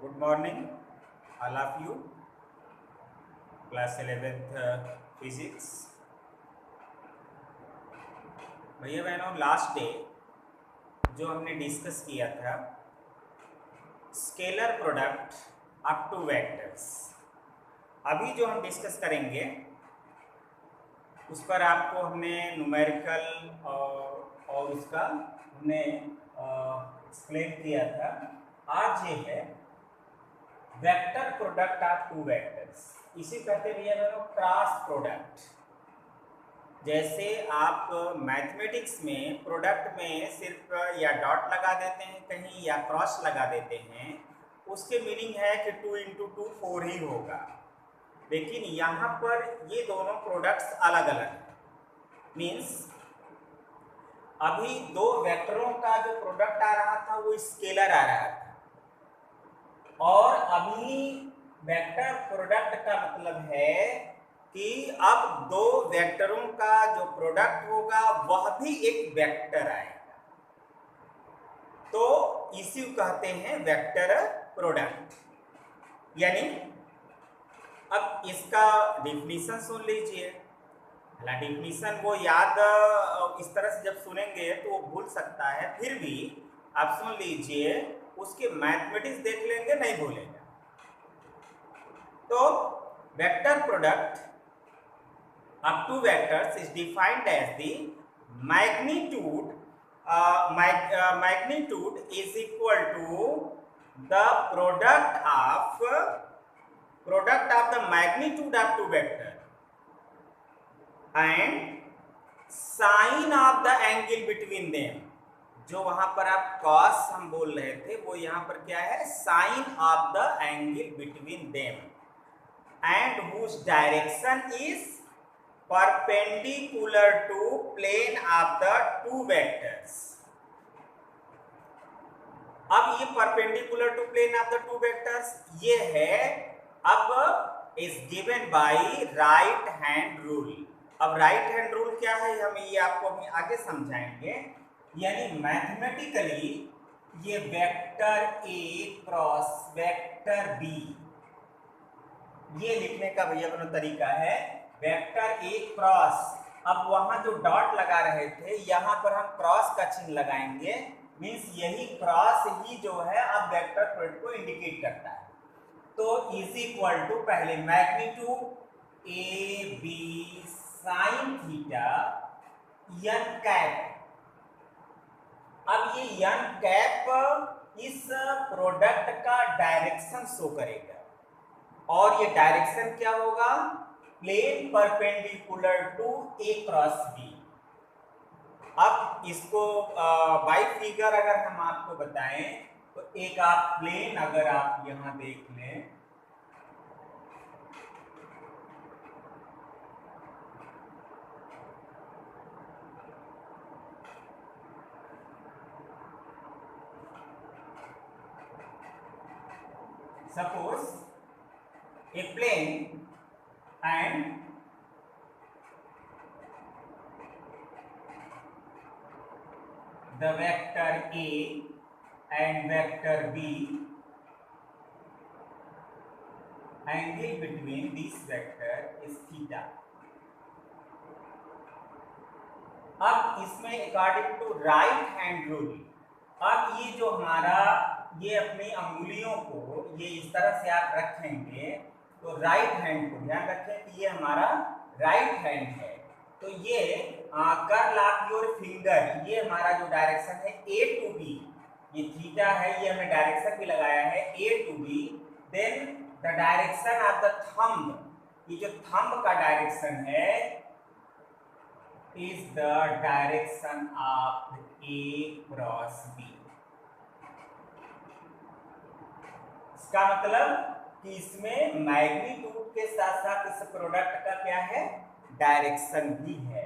Good morning, all of you. Class 11th Physics. भैया बहनों, last day जो हमने डिस्कस किया था scalar product up two vectors, अभी जो हम डिस्कस करेंगे उस पर आपको हमने न्यूमेरिकल और उसका हमने एक्सप्लेन किया था। आज ये है vector product of two vectors, इसी कहते भैया बहनों क्रॉस प्रोडक्ट। जैसे आप मैथमेटिक्स में प्रोडक्ट में सिर्फ या डॉट लगा देते हैं कहीं या क्रॉस लगा देते हैं, उसके मीनिंग है कि 2 × 2 4 ही होगा। लेकिन यहाँ पर ये दोनों प्रोडक्ट्स अलग अलग हैं। मीन्स अभी दो वेक्टरों का जो प्रोडक्ट आ रहा था वो स्केलर आ रहा था, और अभी वेक्टर प्रोडक्ट का मतलब है कि अब दो वेक्टरों का जो प्रोडक्ट होगा वह भी एक वेक्टर आएगा, तो इसी को कहते हैं वेक्टर प्रोडक्ट। यानी अब इसका डिफिनीशन सुन लीजिए। डिफिनीशन वो याद इस तरह से जब सुनेंगे तो वो भूल सकता है, फिर भी आप सुन लीजिए, उसके मैथमेटिक्स देख लेंगे नहीं भूलेगा। तो vector product of two vectors is defined as the magnitude is equal to the product of the magnitude of two vector and sine of the angle between them। जो वहां पर आप cos हम बोल रहे थे वो यहाँ पर क्या है, sine of the angle between them and whose direction is perpendicular to plane of the two vectors। अब ये perpendicular to plane of the two vectors ये है, अब is given by right hand rule। अब right hand rule क्या है, हम ये आपको अभी आगे समझाएंगे। यानी मैथमेटिकली ये vector A cross vector B, ये लिखने का भैया अपना तरीका है वेक्टर A क्रॉस। अब वहां जो डॉट लगा रहे थे यहां पर हम क्रॉस का चिन्ह लगाएंगे, मींस यही क्रॉस ही जो है अब वेक्टर प्रोडक्ट को इंडिकेट करता है। तो इज इक्वल टू पहले magnitude A B sine theta N cap. अब ये एन कैप इस प्रोडक्ट का डायरेक्शन शो करेगा, और ये डायरेक्शन क्या होगा, plane perpendicular to A cross B. अब इसको बाय फिगर अगर हम आपको बताएं तो एक आप प्लेन अगर आप यहां देख लें, suppose A plane and the vector A and vector B, angle between this vector is theta। अब इसमें according to right hand rule, अब ये जो हमारा ये अपनी अंगुलियों को ये इस तरह से आप रखेंगे तो राइट हैंड को ध्यान रखें कि ये हमारा राइट हैंड है, तो ये कर्ल ऑफ योर फिंगर, ये हमारा जो डायरेक्शन है ए टू बी, ये थीटा है, ये हमने डायरेक्शन भी लगाया है A to B. Then the direction of the thumb, ये जो थंब का डायरेक्शन है is the direction of A cross B. इसका मतलब कि इसमें मैग्नीट्यूड के साथ साथ इस प्रोडक्ट का क्या है, डायरेक्शन भी है।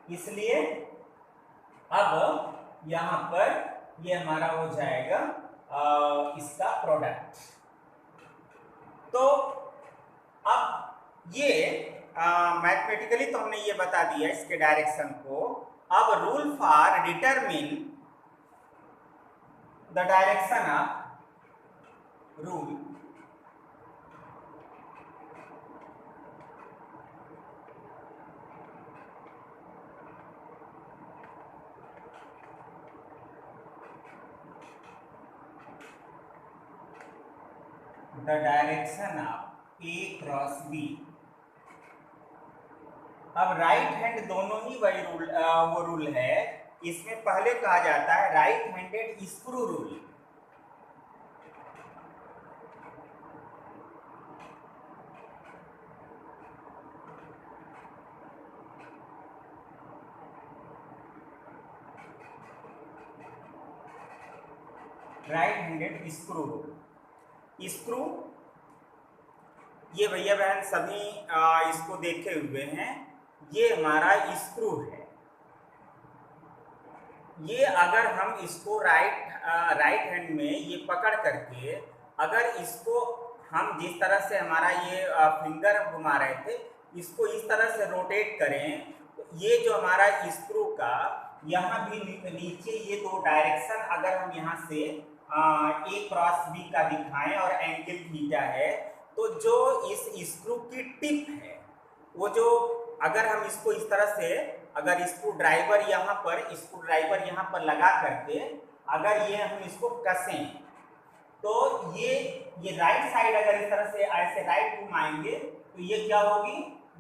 इसलिए अब यहां पर ये हमारा हो जाएगा इसका प्रोडक्ट। तो अब ये मैथमेटिकली तो हमने ये बता दिया इसके डायरेक्शन को। अब rule for determine the direction of rule the direction of A cross B। अब राइट हैंड दोनों ही वही रूल वो रूल है। इसमें पहले कहा जाता है right handed screw rule. Right handed screw rule. Screw ये भैया बहन सभी इसको देखे हुए हैं। ये हमारा स्क्रू है। ये अगर हम इसको राइट हैंड में ये पकड़ करके अगर इसको हम जिस तरह से हमारा ये फिंगर घुमा रहे थे इसको इस तरह से रोटेट करें तो ये जो हमारा स्क्रू का यहाँ भी नीचे ये दो डायरेक्शन अगर हम यहाँ से ए क्रॉस बी का दिखाएं और एंगल थीटा है तो जो इस स्क्रू की टिप है वो जो अगर हम इसको इस तरह से अगर स्क्रू ड्राइवर यहाँ पर लगा करके अगर ये हम इसको कसें तो ये राइट साइड अगर इस तरह से ऐसे राइट घुमाएंगे तो ये क्या होगी,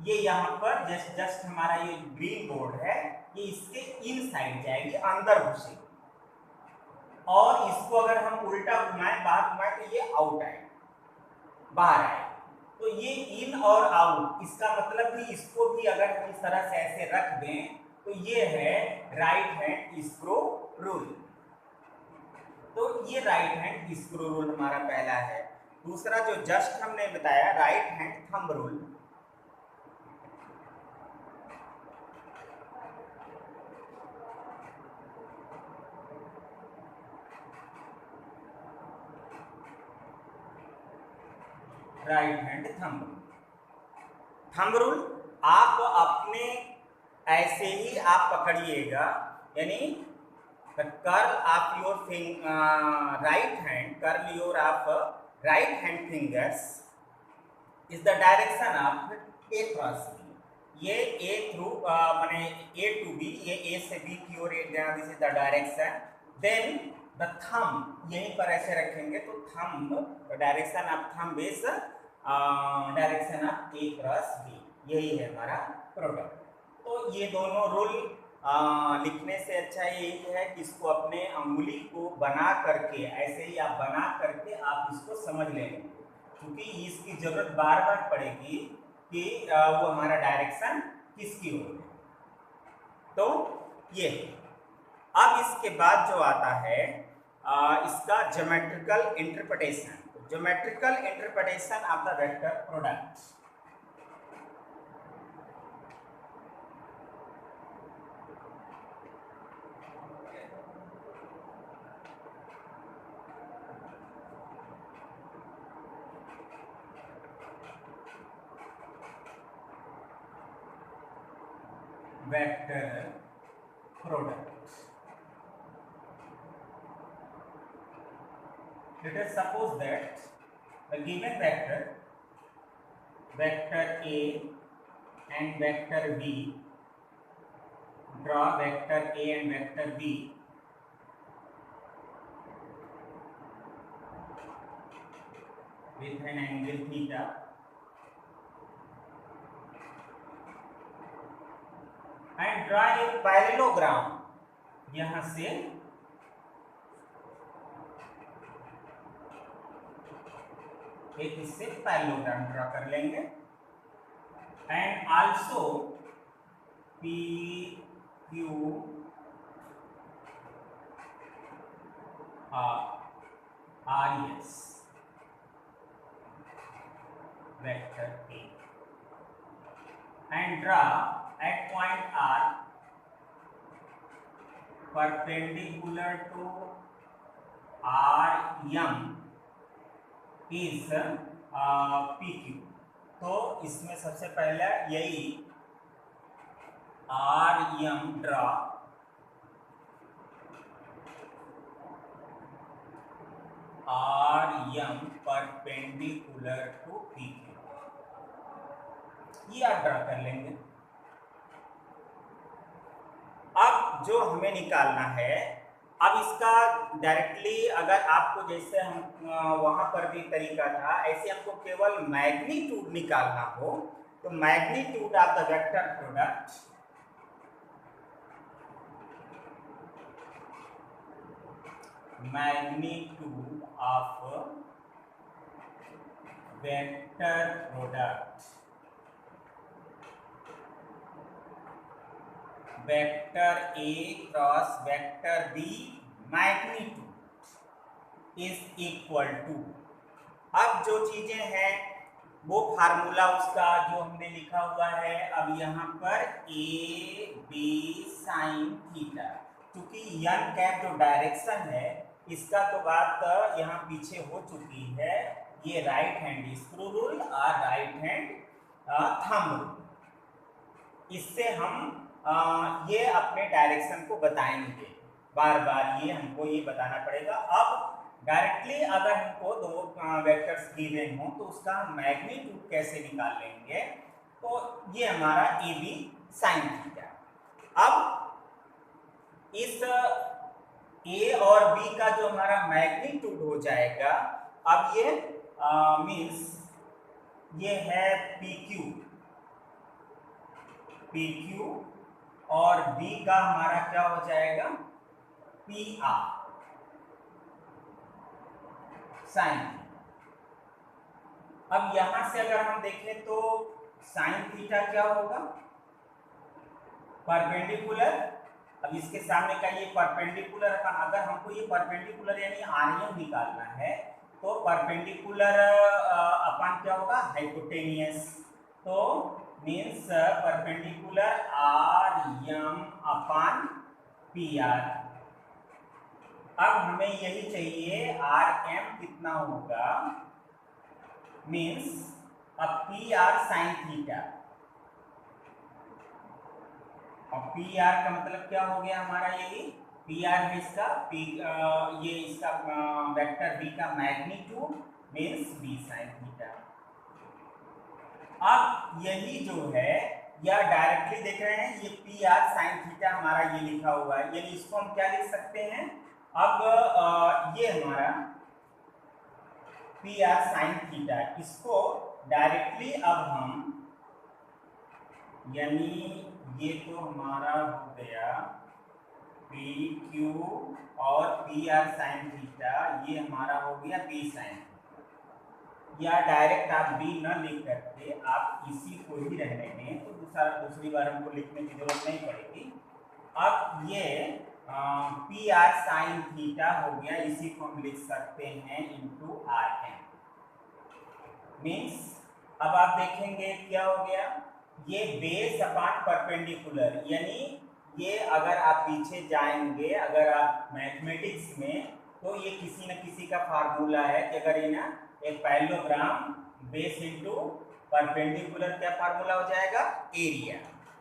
ये यहाँ पर जस्ट हमारा ये ग्रीन बोर्ड है ये इसके इन साइड जाएगी, अंदर घुसेगी। और इसको अगर हम उल्टा घुमाएं बाहर घुमाएं तो ये आउट आएगा, बाहर आएगा। तो ये इन और आउट इसका मतलब कि इसको भी अगर हम इस तरह से ऐसे रख दें तो ये है राइट हैंड स्क्रू रूल। तो ये राइट हैंड स्क्रू रूल हमारा पहला है। दूसरा जो जस्ट हमने बताया right hand thumb rule. Right hand thumb rule आप अपने ऐसे ही आप पकड़िएगा, यानी the curl of your right hand, curl your of right hand fingers is the direction of A cross B। ये A through माने A to B, ये A से B की ओर this is the direction। then the thumb यहीं पर ऐसे रखेंगे तो thumb direction of thumb is direction of A cross B, यही है हमारा प्रोडक्ट। तो ये दोनों रूल लिखने से अच्छा यही है कि इसको अपने अंगुली को बना करके ऐसे ही आप बना करके आप इसको समझ लेंगे, क्योंकि इसकी जरूरत बार बार पड़ेगी कि वो हमारा डायरेक्शन किसकी ओर है। तो ये अब इसके बाद जो आता है इसका geometrical interpretation. Geometrical interpretation of the vector product. Vector product. Let us suppose that the given vector A and vector B, draw vector A and vector B with an angle theta and draw a parallelogram। यहां से एक इससे parallelogram draw कर लेंगे and also P Q R S vector A and draw at point R perpendicular to RM is PQ। तो इसमें सबसे पहले यही RM draw RM perpendicular to PQ, ये आप ड्रा कर लेंगे। अब जो हमें निकालना है, अब इसका डायरेक्टली अगर आपको जैसे हम वहां पर भी तरीका था, ऐसे आपको केवल मैग्नीट्यूड निकालना हो तो magnitude of the vector product magnitude of vector product vector A cross vector B magnitude is equal to, अब जो चीजें हैं वो फार्मूला उसका जो हमने लिखा हुआ है, अब यहाँ पर A B साइन थीटा, क्योंकि यन कैप जो डायरेक्शन है इसका तो बात यहाँ पीछे हो चुकी है, ये राइट हैंड स्क्रू रूल और राइट हैंड थंब रूल, इससे हम ये अपने डायरेक्शन को बताएंगे, बार बार ये हमको ये बताना पड़ेगा। अब डायरेक्टली अगर हमको दो वेक्टर्स गिवन हो तो उसका हम मैग्नीट्यूड कैसे निकाल लेंगे, तो ये हमारा ए बी साइन थीटा। अब इस ए और बी का जो हमारा मैग्नीट्यूड हो जाएगा, अब ये मीन्स ये है PQ और B का हमारा क्या हो जाएगा PR साइन। अब यहां से अगर हम देखें तो साइन थीटा क्या होगा, परपेंडिकुलर, अब इसके सामने का ये परपेंडिकुलर का, अगर हमको ये परपेंडिकुलर यानी आर्यन निकालना है तो परपेंडिकुलर अपन क्या होगा हाइपोटेनियस, तो मीन्स परपेंडिकुलर RM अपन PR। अब हमें यही चाहिए RM कितना होगा, मीन्स अब PR साइन थीटा, और PR का मतलब क्या हो गया हमारा, यही PR है इसका ये इसका वेक्टर B का magnitude means B sine theta. अब यही जो है या डायरेक्टली देख रहे हैं, ये PR साइन थीटा हमारा ये लिखा हुआ है, यानी इसको हम क्या लिख सकते हैं, अब ये हमारा PR साइन थीटा, इसको डायरेक्टली अब हम, यानी ये तो हमारा हो गया PQ और PR साइन थीटा, ये हमारा हो गया B साइन, या डायरेक्ट आप B न लिख करके आप इसी को ही रहने दें तो दूसरी बार हमको लिखने की जरूरत नहीं पड़ेगी। अब ये PR साइन थीटा हो गया, इसी को हम लिख सकते हैं इनटू RM, मीन्स अब आप देखेंगे क्या हो गया, ये बेस अपॉन परपेंडिकुलर, यानी ये अगर आप पीछे जाएंगे अगर आप मैथमेटिक्स में, तो ये किसी न किसी का फार्मूला है कि अगर ये ना एक पैरेललोग्राम बेस इनटू परपेंडिकुलर क्या फार्मूला हो जाएगा एरिया,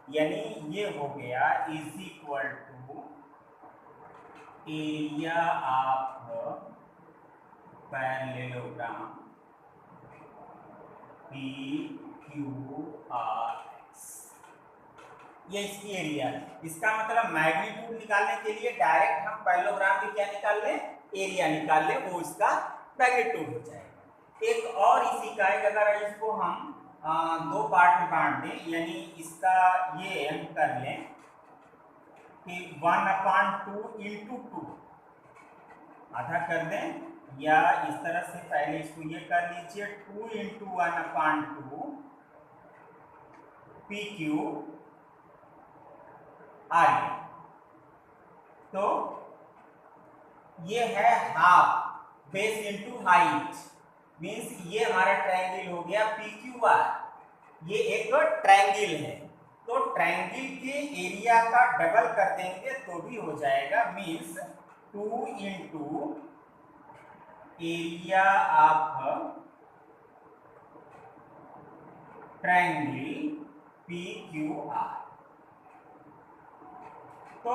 यानी ये हो गया is equal to area of parallelogram PQR, ये इसकी एरिया है। इसका मतलब मैग्नीट्यूड निकालने के लिए डायरेक्ट हम पैरेललोग्राम की क्या निकाल लें, एरिया निकाल लें, वो इसका मैग्नीट्यूड हो जाएगा। एक और इसी का है, अगर इसको हम दो पार्ट में बांट दें, यानी इसका ये हम कर लें कि 1/2 इंटू 2 आधा कर दें, या इस तरह से पहले इसको ये कर लीजिए 2 इंटू 1/2 PQ R, तो ये है half base into height, means ये हमारा ट्रायंगल हो गया PQR, ये एक ट्रायंगल है, तो ट्रायंगल के एरिया का डबल कर देंगे तो भी हो जाएगा, means 2 into area of triangle PQR, तो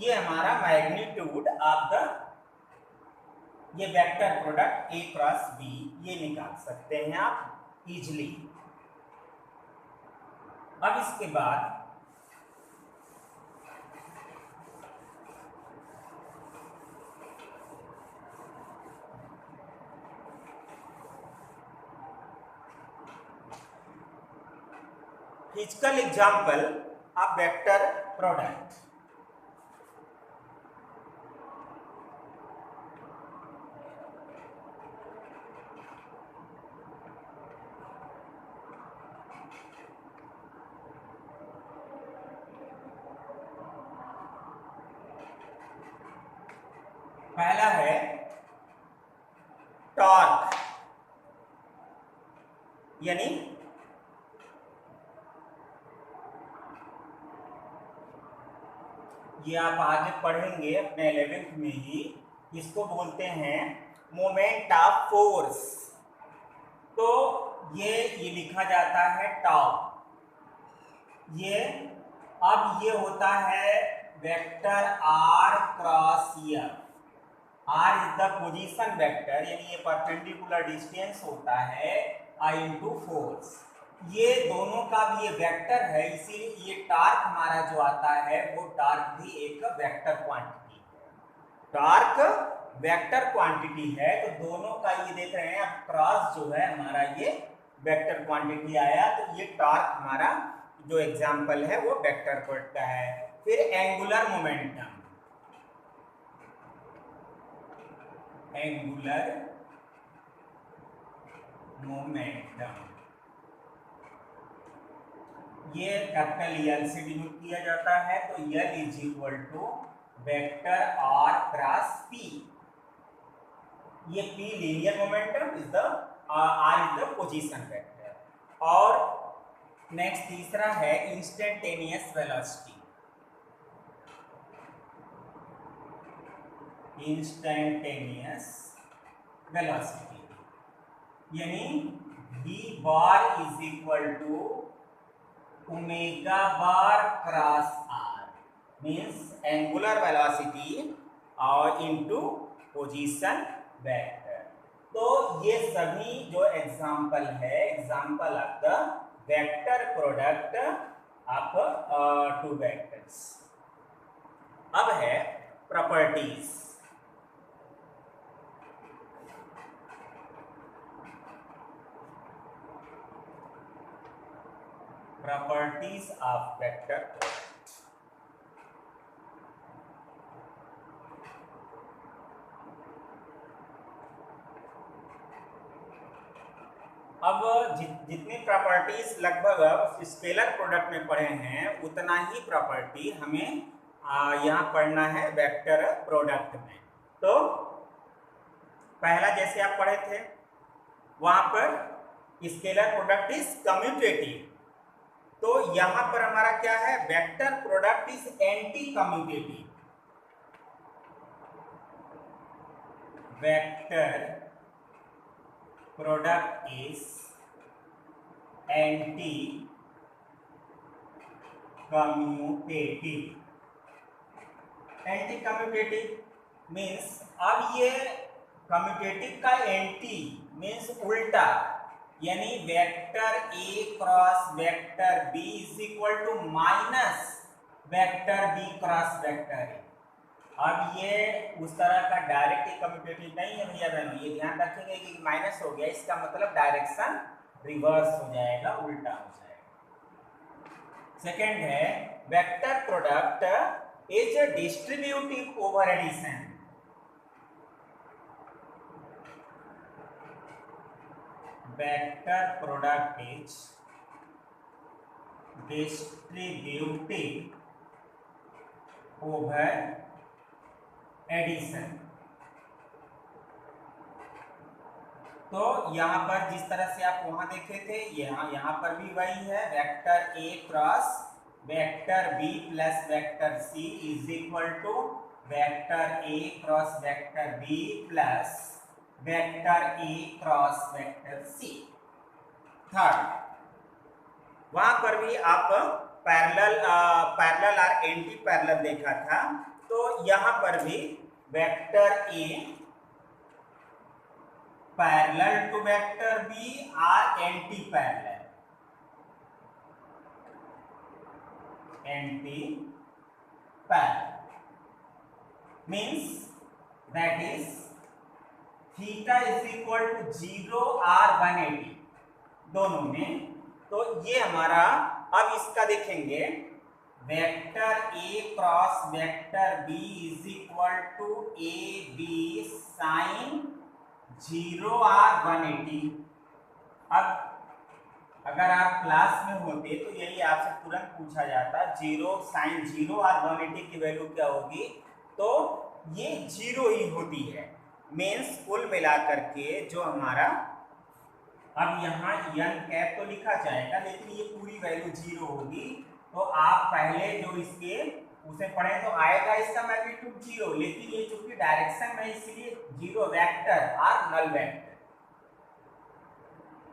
ये हमारा मैग्नीट्यूड ऑफ द ये vector product A cross B ये निकाल सकते हैं आप इजिली। अब इसके बाद physical example of vector product. पहला है टॉर्क, यानी ये आप आगे पढ़ेंगे अपने 11th में ही, इसको बोलते हैं मोमेंट ऑफ फोर्स। तो ये लिखा जाता है टाउ। ये अब ये होता है vector R cross F. R is the position vector, यानी ये परपेंडिकुलर डिस्टेंस होता है आई इंटू फोर्स। ये दोनों का भी ये वेक्टर है, इसीलिए ये टार्क हमारा जो आता है वो टार्क भी एक वेक्टर क्वांटिटी है। टार्क वेक्टर क्वांटिटी है, तो दोनों का ये देख रहे हैं अब क्रॉस जो है हमारा ये वेक्टर क्वांटिटी आया, तो ये टार्क हमारा जो एग्जाम्पल है वो वेक्टर का है। फिर एंगुलर मोमेंटम, एंगुलर मोमेंटम ये कैपिटल एल से डिनोट किया जाता है, तो L is equal to vector R cross P. ये P linear momentum is the R is the position vector. और नेक्स्ट तीसरा है इंस्टेंटेनियस वेलोसिटी। इंस्टेंटेनियस वेलोसिटी यानी v bar is equal to omega bar cross R, means angular velocity और into position vector. तो ये सभी जो एग्जाम्पल है, example of the vector product of two vectors. अब है properties. Properties of vector product. अब जितनी प्रॉपर्टीज लगभग स्केलर प्रोडक्ट में पढ़े हैं, उतना ही प्रॉपर्टी हमें यहाँ पढ़ना है वेक्टर प्रोडक्ट में। तो पहला जैसे आप पढ़े थे, वहां पर स्केलर प्रोडक्ट इज कम्यूटेटिव, तो यहां पर हमारा क्या है, vector product is anti commutative. Vector product is anti commutative. Anti commutative means, अब ये कम्यूटेटिव का एंटी मीन्स उल्टा, यानी vector A cross vector B is equal to minus vector B cross vector A. अब ये उस तरह का डायरेक्ट कम्यूटेटिव नहीं है भैया बहनों, ये ध्यान रखेंगे कि माइनस हो गया, इसका मतलब डायरेक्शन रिवर्स हो जाएगा, उल्टा हो जाएगा। सेकेंड है vector product is distributive over addition. Vector product is distributive over addition। तो यहाँ पर जिस तरह से आप वहां देखे थे, यहाँ पर भी वही है, vector A cross vector B plus vector C is equal to vector A cross vector B plus vector A cross vector C. Third, वहां पर भी आप पैरेलल और एंटी पैरेलल देखा था, तो यहां पर भी vector A parallel to vector B or anti parallel, anti parallel means that is theta is equal to 0 or 180 दोनों में। तो ये हमारा, अब इसका देखेंगे, vector A cross vector B is equal to A B sine 0 or 180। अब अगर आप क्लास में होते तो यही आपसे तुरंत पूछा जाता, 0 साइन 0 आर 180 की वैल्यू क्या होगी, तो ये 0 ही होती है। मीन्स कुल मिलाकर के जो हमारा, अब यहाँ n कैप तो लिखा जाएगा लेकिन ये पूरी वैल्यू 0 होगी। तो आप पहले जो इसके उसे पढ़े तो आएगा इसका मैग्नीट्यूड 0, लेकिन ये चूंकि डायरेक्शन में इसलिए 0 वेक्टर और null vector.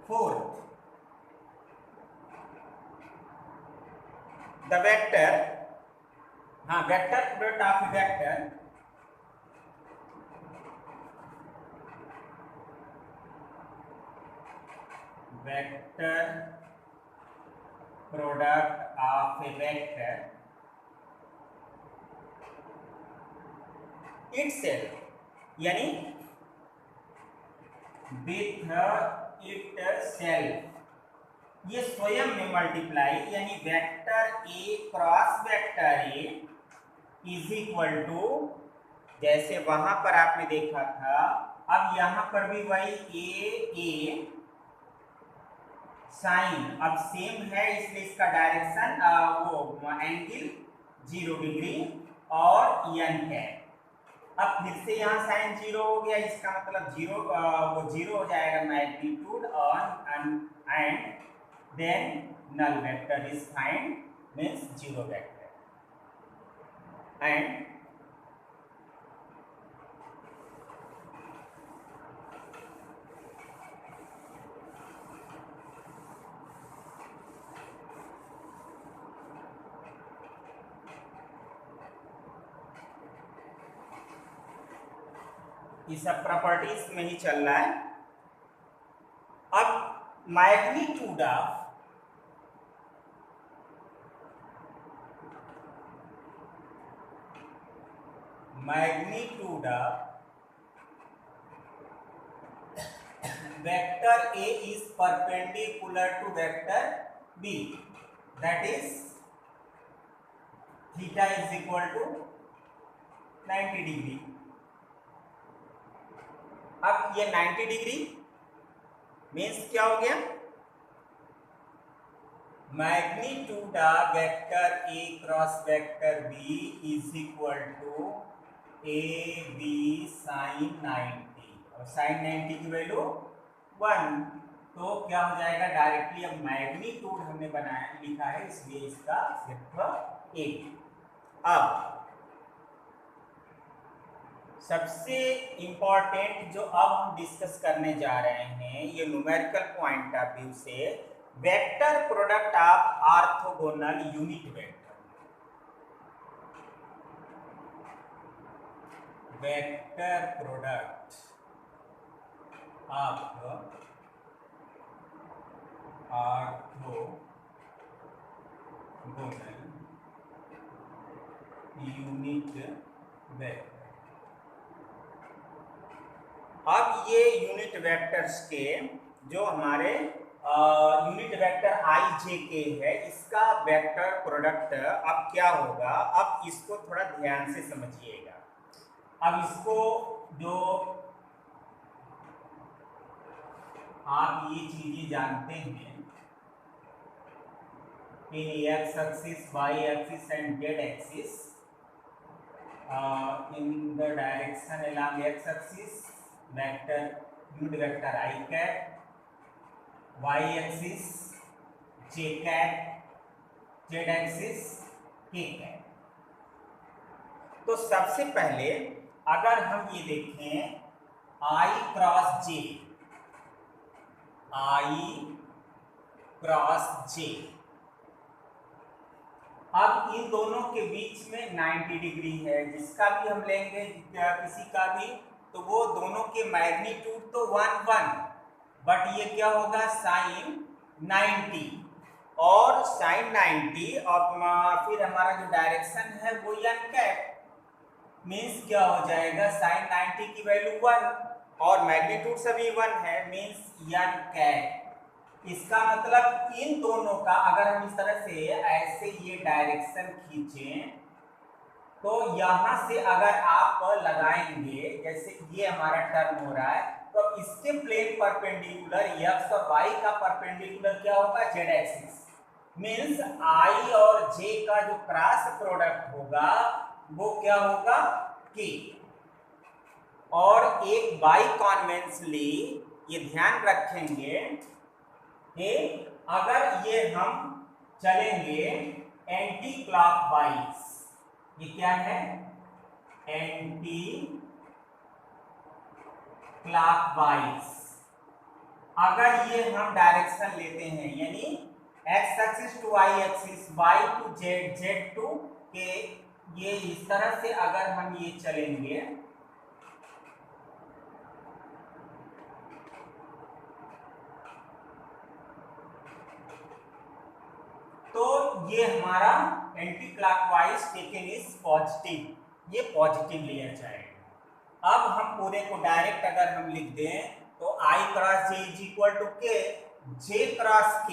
Fourth, the vector, हाँ vector product of vector vector product of a vector itself, यानी विथ itself, ये स्वयं में मल्टीप्लाई, यानी vector A cross vector A is equal to, जैसे वहां पर आपने देखा था, अब यहां पर भी वही ए साइन अब सेम है, इसलिए इसका डायरेक्शन वो एंगल 0 डिग्री और n है। अब फिर से यहाँ साइन 0 हो गया, इसका मतलब 0 वो 0 हो जाएगा magnitude on and then null vector is find means 0 vector and ये सब प्रॉपर्टीज में ही चल रहा है। अब magnitude of vector A is perpendicular to vector B, that is theta is equal to 90 degree. अब ये 90 डिग्री मीन्स क्या हो गया, magnitude of vector A cross vector B is equal to A B sine 90, और sign 90 की value 1, तो क्या हो जाएगा डायरेक्टली, अब मैग्नीट्यूड हमने बनाया लिखा है इसलिए इसका सिर्फ एक। अब सबसे इंपॉर्टेंट जो अब हम डिस्कस करने जा रहे हैं, ये न्यूमेरिकल पॉइंट ऑफ व्यू से, vector product of orthogonal unit vector. Vector product of orthogonal unit vector. अब ये यूनिट वेक्टर्स के जो हमारे यूनिट वेक्टर आई जे के है, इसका वेक्टर प्रोडक्ट अब क्या होगा, अब इसको थोड़ा ध्यान से समझिएगा। अब इसको जो आप ये चीजें जानते हैं इन X axis, Y axis and Z axis, in the direction along x axis vector unit vector I cap, y axis j cap, z axis k cap। तो सबसे पहले अगर हम ये देखें I cross j, I cross j, अब इन दोनों के बीच में 90 डिग्री है, जिसका भी हम लेंगे किसी का भी तो वो दोनों के मैग्नीट्यूड तो 1 1, बट ये क्या होगा साइन 90, और साइन 90 और फिर हमारा जो डायरेक्शन है वो n कैप, मीन्स क्या हो जाएगा साइन 90 की वैल्यू 1 और मैग्नीट्यूड सभी 1 है, मीन्स n कैप। इसका मतलब इन दोनों का अगर हम इस तरह से ऐसे ये डायरेक्शन खींचें तो यहां से अगर आप लगाएंगे, जैसे ये हमारा टर्न हो रहा है, तो इसके प्लेन परपेंडिकुलर x और y का परपेंडिकुलर क्या होगा z एक्सिस, मीन्स i और j का जो क्रॉस प्रोडक्ट होगा वो क्या होगा k। और एक बाई कॉन्वेंसली ये ध्यान रखेंगे कि अगर ये हम चलेंगे एंटी क्लॉकवाइज, ये क्या है एंटी क्लॉकवाइज, अगर ये हम डायरेक्शन लेते हैं यानी x axis to y axis, y to z, z to k, ये इस तरह से अगर हम ये चलेंगे तो ये हमारा anti clockwise taken is positive, ये पॉजिटिव लिया जाएगा। अब हम पूरे को डायरेक्ट अगर हम लिख दें तो I cross J is equal to K, J cross K,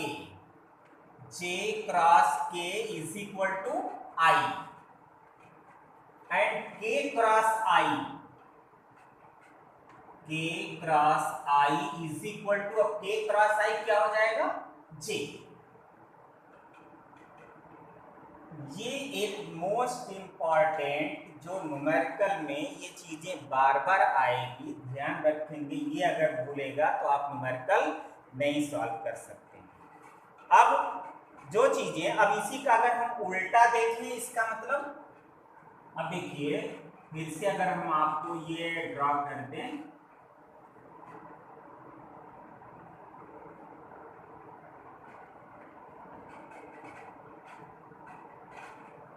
J cross K is equal to I and K cross I, K cross I is equal to, अब K क्रॉस I क्या हो जाएगा J। ये एक most important जो numerical में ये चीजें बार बार आएगी, ध्यान रखेंगे, ये अगर भूलेगा तो आप न्यूमेरिकल नहीं सॉल्व कर सकते। अब जो चीजें, अब इसी का अगर हम उल्टा देखें इसका मतलब, अब देखिए फिर से अगर हम आपको ये ड्रॉ कर दें,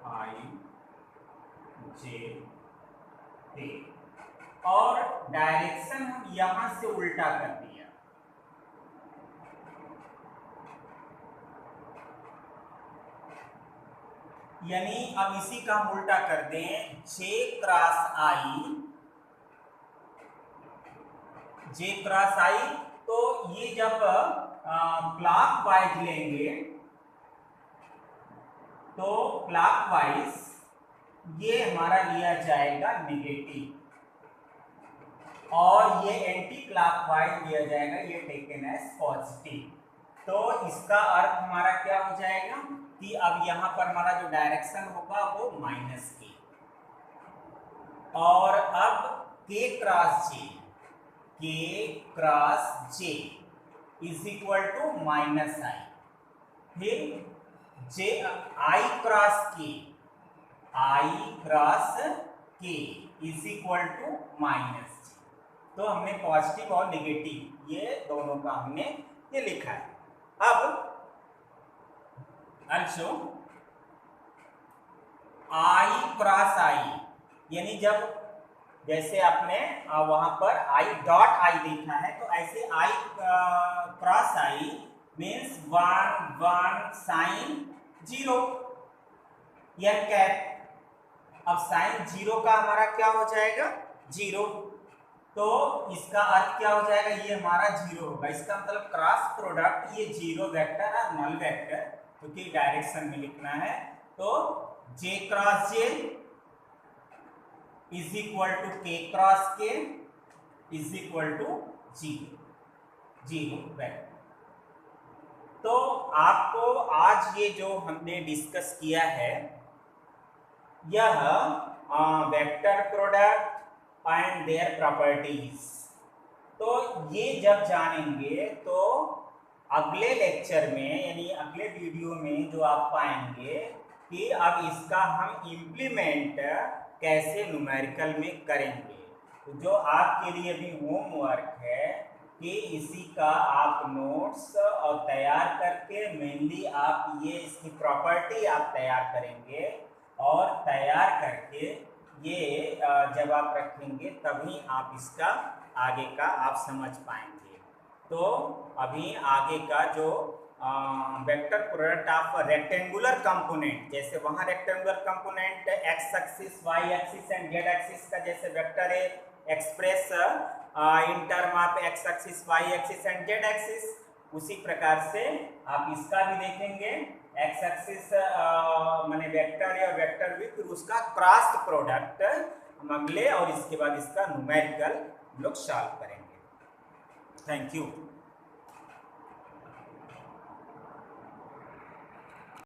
I J K और डायरेक्शन हम यहां से उल्टा कर दिया, यानी अब इसी का हम उल्टा कर दें J cross I, J cross I, तो ये जब क्लॉकवाइज लेंगे तो क्लॉकवाइज ये हमारा लिया जाएगा नेगेटिव, और ये एंटी क्लॉकवाइज लिया जाएगा, ये टेकन एज पॉजिटिव। तो इसका अर्थ हमारा क्या हो जाएगा कि अब यहाँ पर हमारा जो डायरेक्शन होगा वो माइनस के, और अब K cross J, K cross J is equal to minus I, फिर J I cross K, I cross K is equal to minus J। तो हमने पॉजिटिव और नेगेटिव ये दोनों का हमने ये लिखा है। अब also I क्रॉस I, यानी जब जैसे आपने वहां पर I डॉट I देखा है, तो ऐसे I cross I means 1 1 sine 0 या कैप। अब साइन 0 का हमारा क्या हो जाएगा 0, तो इसका अर्थ क्या हो जाएगा, ये हमारा 0 होगा। इसका मतलब क्रॉस प्रोडक्ट ये 0 वेक्टर है, नल वेक्टर, क्योंकि डायरेक्शन में लिखना है, तो J cross J is equal to K cross K is equal to 0 vector. तो आपको आज ये जो हमने डिस्कस किया है यह vector product and their properties, तो ये जब जानेंगे तो अगले लेक्चर में यानी अगले वीडियो में जो आप पाएंगे कि अब इसका हम इम्प्लीमेंट कैसे न्यूमेरिकल में करेंगे। तो जो आपके लिए भी होमवर्क है कि इसी का आप नोट्स और तैयार करके मेनली आप ये इसकी प्रॉपर्टी आप तैयार करेंगे, और तैयार करके ये जब आप रखेंगे तभी आप इसका आगे का आप समझ पाएंगे। तो अभी आगे का जो vector product of rectangular component, जैसे वहां rectangular component X axis Y axis and Z axis का जैसे वेक्टर है express in term of X axis Y axis and Z axis, उसी प्रकार से आप इसका भी देखेंगे एक्स एक्सिस माने वेक्टर या वेक्टर विथ उसका क्रॉस प्रोडक्ट हम अगले और इसके बाद इसका न्यूमेरिकल हम लोग सॉल्व करेंगे। Thank you.